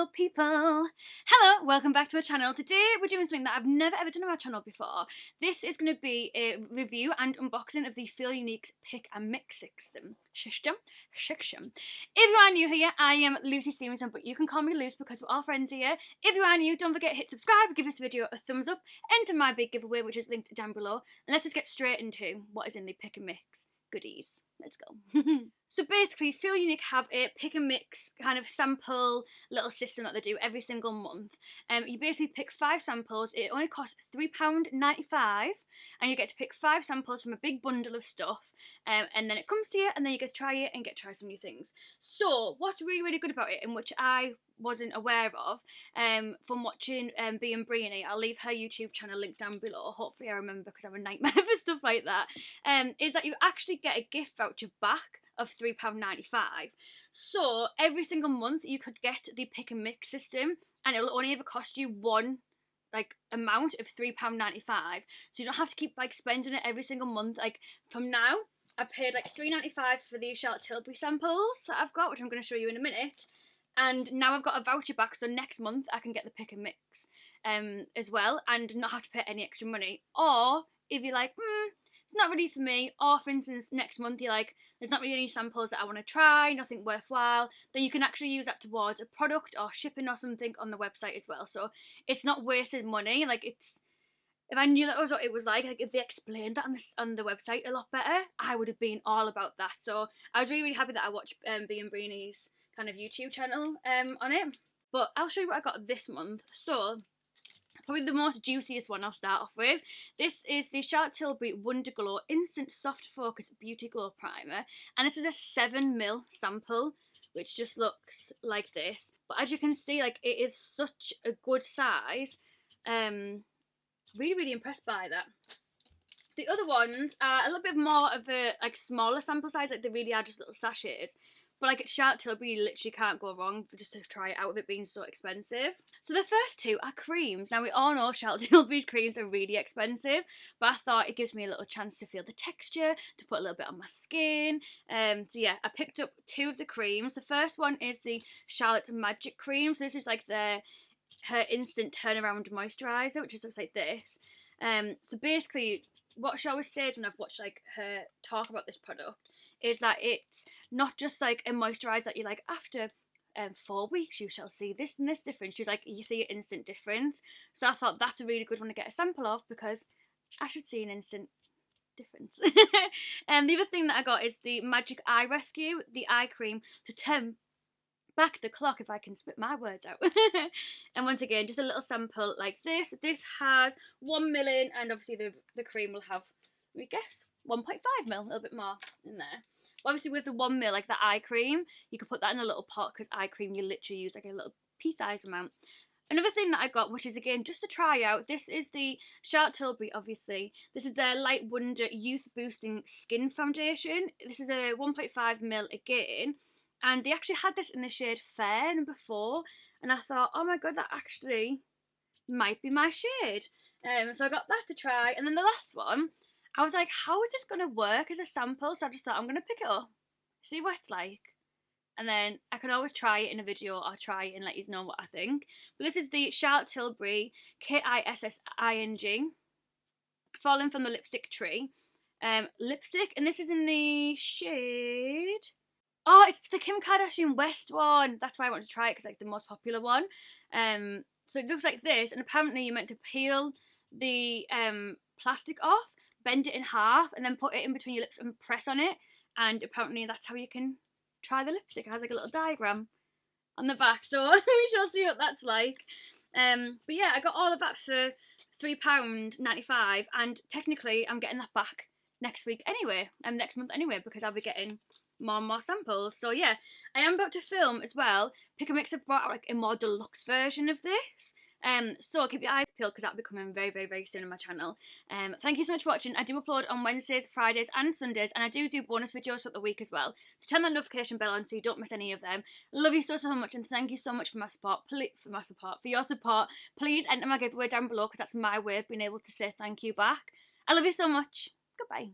beautiful people. Hello, welcome back to my channel. Today we're doing something that I've never ever done on my channel before. This is going to be a review and unboxing of the feelunique's pick and mix system. If you are new here, I am Luce Stephenson, but you can call me Luce because we're all friends here. If you are new, don't forget to hit subscribe, give this video a thumbs up, enter my big giveaway which is linked down below, and let's just get straight into what is in the pick and mix goodies. Let's go. So basically, feelunique have a pick and mix kind of sample little system that they do every single month. You basically pick 5 samples. It only costs £3.95, and you get to pick 5 samples from a big bundle of stuff. And then it comes to you, and then you get to try it and get to try some new things. So what's really good about it, and which I wasn't aware of from watching Being Breeny, I'll leave her YouTube channel linked down below, hopefully I remember because I'm a nightmare for stuff like that, is that you actually get a gift voucher back of £3.95. So every single month you could get the pick and mix system, and it'll only ever cost you one amount of £3.95, so you don't have to keep spending it every single month. From now I've paid £3.95 for the Charlotte Tilbury samples that I've got, which I'm going to show you in a minute. And now I've got a voucher back, so next month I can get the pick and mix as well, and not have to pay any extra money. Or if you're like, it's not really for me, or for instance next month you're like, there's not really any samples that I want to try, nothing worthwhile, then you can actually use that towards a product or shipping or something on the website as well. So it's not wasted money. If I knew that was what it was like if they explained that on the website a lot better, I would have been all about that. So I was really happy that I watched Being Breeny's kind of YouTube channel on it. But I'll show you what I got this month. So probably the most juiciest one I'll start off with. This is the Charlotte Tilbury Wonder Glow Instant Soft Focus Beauty Glow Primer, and this is a 7ml sample, which just looks like this. But as you can see, it is such a good size. Really impressed by that. The other ones are a little bit more of a smaller sample size, they really are just little sachets. But at Charlotte Tilbury, you literally can't go wrong just to try it out with it being so expensive. So the first two are creams. Now we all know Charlotte Tilbury's creams are really expensive, but I thought it gives me a little chance to feel the texture, to put a little bit on my skin. So yeah, I picked up 2 of the creams. The first one is the Charlotte's Magic Cream. So this is her instant turnaround moisturiser, which just looks like this. So basically, what she always says when I've watched her talk about this product is that it's not just a moisturiser that you after 4 weeks you shall see this and this difference. She's you see an instant difference. So I thought that's a really good one to get a sample of because I should see an instant difference. And the other thing that I got is the Magic Eye Rescue, the eye cream to turn back the clock, if I can spit my words out. And once again, just a little sample like this. This has 1 ml in, and obviously the cream will have, we guess, 1.5 ml, a little bit more in there. Obviously with the 1 ml, the eye cream, you could put that in a little pot, because eye cream you literally use a little pea-sized amount. Another thing that I got, which is again just to try out, this is the Charlotte Tilbury, obviously. This is their Light Wonder Youth Boosting Skin Foundation. This is a 1.5 ml again, and they actually had this in the shade Fair number 4, and I thought, oh my god, that actually might be my shade. So I got that to try, and then the last one, I was like, how is this going to work as a sample? So I just thought, I'm going to pick it up, see what it's like, and then I can always try it in a video or try it and let you know what I think. But this is the Charlotte Tilbury Kissing, Falling from the Lipstick Tree lipstick, and this is in the shade... Oh, it's the Kim Kardashian West one. That's why I want to try it, because the most popular one. So it looks like this, and apparently you're meant to peel the plastic off, bend it in half, and then put it in between your lips and press on it, and apparently that's how you can try the lipstick. It has a little diagram on the back, so we shall see what that's like. But yeah, I got all of that for £3.95, and technically I'm getting that back next week anyway, next month anyway, because I'll be getting more and more samples. So yeah, I am about to film as well. Pick and Mix have brought out a more deluxe version of this. So keep your eyes peeled, because that'll be coming very soon on my channel. Thank you so much for watching. I do upload on Wednesdays, Fridays and Sundays, and I do bonus videos throughout the week as well. So turn that notification bell on so you don't miss any of them. Love you so much, and thank you so much for my support. For your support. Please enter my giveaway down below, because that's my way of being able to say thank you back. I love you so much. Goodbye.